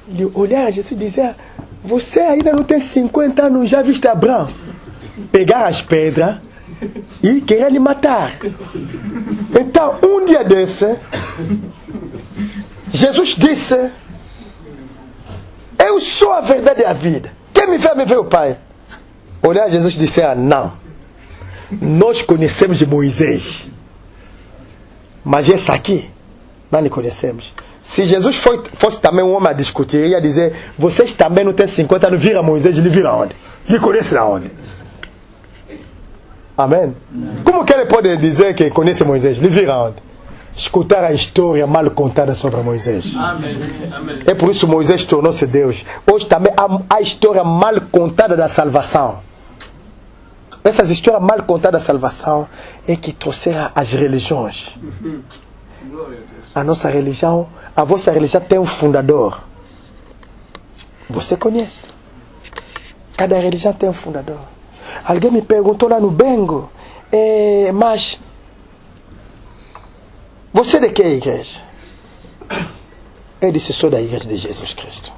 Ele olhava Jesus e dizia: você ainda não tem 50 anos, já viste Abraão pegar as pedras e querer lhe matar. Então, um dia desse, Jesus disse: eu sou a verdade e a vida. Quem me vê o Pai. Olhar Jesus e disse: não. Nós conhecemos de Moisés, mas esse aqui não lhe conhecemos. Se Jesus fosse também um homem a discutir, ele ia dizer: vocês também não têm 50 anos, vira Moisés, ele vira onde? Ele conhece aonde? Amém? Como que ele pode dizer que conhece Moisés? Ele vira onde? Escutar a história mal contada sobre Moisés. Amém. É por isso que Moisés tornou-se Deus. Hoje também há a história mal contada da salvação. Essas histórias mal contadas da salvação é que trouxeram as religiões. A nossa religião, a vossa religião tem um fundador. Você conhece. Cada religião tem um fundador. Alguém me perguntou lá no Bengo, mas você de que igreja? Eu disse: sou da igreja de Jesus Cristo.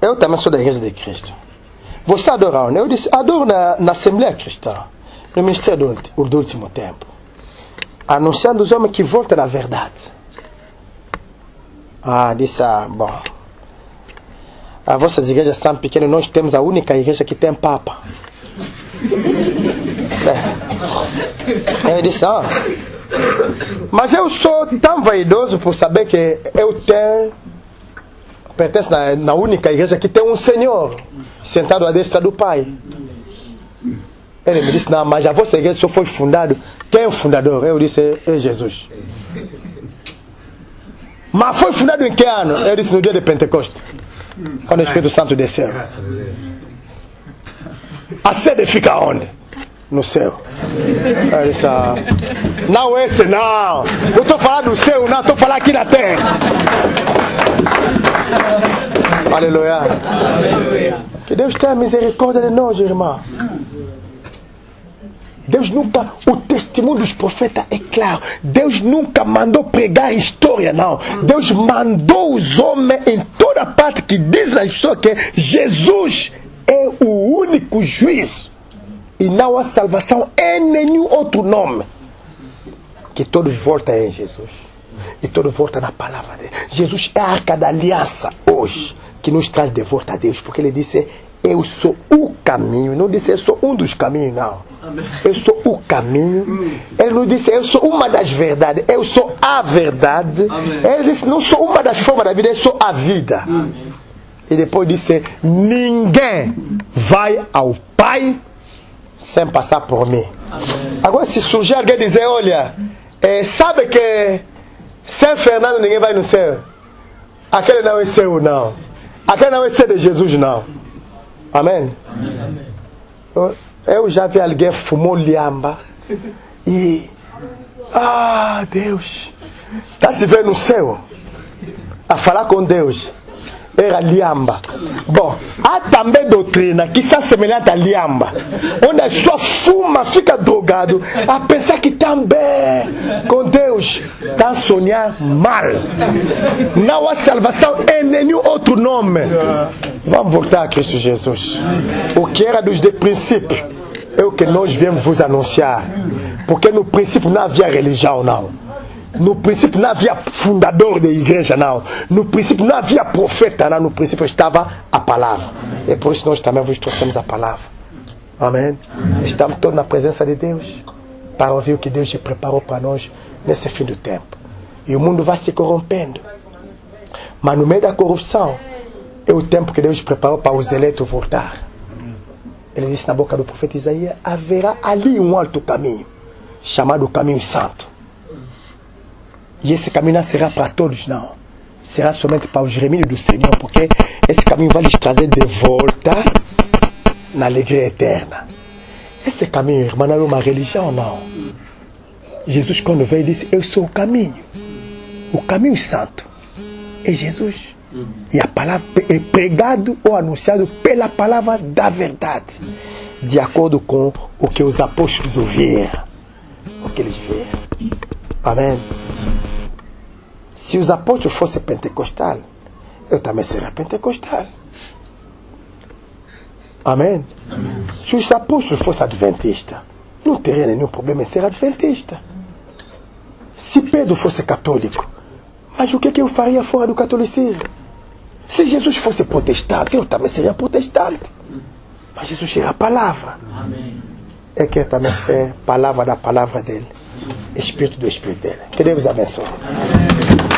Eu também sou da igreja de Cristo. Você adora onde? Eu disse: adoro na Assembleia Cristã, no Ministério do Último Tempo, anunciando os homens que voltam à verdade. Disse: bom, as vossas igrejas são pequenas, nós temos a única igreja que tem Papa. Eu disse: mas eu sou tão vaidoso por saber que eu pertenço na única igreja que tem um Senhor sentado à destra do Pai. Ele me disse: não, mas a vossa igreja só foi fundada. Quem é o fundador? Eu disse: é Jesus. Mas foi fundado em que ano? Eu disse: no dia de Pentecostes, quando o Espírito Santo desceu. A sede fica onde? No céu. Eu disse: não, esse não. Eu estou falando do céu, não, estou falando aqui na terra. Aleluia. Que Deus tenha misericórdia de nós, irmão. Deus nunca, o testemunho dos profetas é claro. Deus nunca mandou pregar história, não. Deus mandou os homens em toda parte que diz na história que Jesus é o único juiz. E não há salvação em nenhum outro nome. Que todos voltam em Jesus. E todos voltam na palavra dele. Jesus é a arca da aliança hoje, que nos traz de volta a Deus. Porque ele disse: eu sou o caminho. Não disse: eu sou um dos caminhos, não. Eu sou o caminho. Ele não disse: eu sou uma das verdades. Eu sou a verdade. Ele disse: não sou uma das formas da vida, eu sou a vida. E depois disse, ninguém vai ao Pai sem passar por mim. Agora se surgir alguém dizer, olha, sabe que sem Fernando ninguém vai no céu. Aquele não é seu, não. Aquele não é ser de Jesus, não. Amém? Eu já vi alguém fumou liamba e... Deus, está se vendo no céu a falar com Deus. Era liamba. Bom, há também doutrina que se semelhante a liamba, onde a pessoa fuma, fica drogado, a pensar que também com Deus está a sonhar mal. Não há salvação em nenhum outro nome. Vamos voltar a Cristo Jesus. O que era dos de princípio é o que nós viemos vos anunciar. Porque no princípio não havia religião, não. No princípio não havia fundador da igreja, não. No princípio não havia profeta, não. No princípio estava a palavra. E por isso nós também vos trouxemos a palavra. Amém? Estamos todos na presença de Deus para ouvir o que Deus te preparou para nós nesse fim do tempo. E o mundo vai se corrompendo. Mas no meio da corrupção é o tempo que Deus preparou para os eleitos voltar. Ele disse na boca do profeta Isaías, haverá ali um alto caminho, chamado Caminho Santo. E esse caminho não será para todos, não. Será somente para os remidos do Senhor, porque esse caminho vai lhes trazer de volta na alegria eterna. Esse caminho, irmão, não é uma religião, não. Jesus, quando veio, disse, eu sou o caminho santo. É Jesus. E a palavra é pregado ou anunciado pela palavra da verdade, de acordo com o que os apóstolos ouviram, o que eles viram. Amém? Se os apóstolos fossem pentecostais, eu também seria pentecostal. Amém? Amém? Se os apóstolos fossem adventistas, não teria nenhum problema em ser adventista. Se Pedro fosse católico, mas o que eu faria fora do catolicismo? Se Jesus fosse protestante, eu também seria protestante. Mas Jesus era a palavra. Amém. É que também ser palavra da palavra dele, Espírito do Espírito dele. Que Deus abençoe. Amém.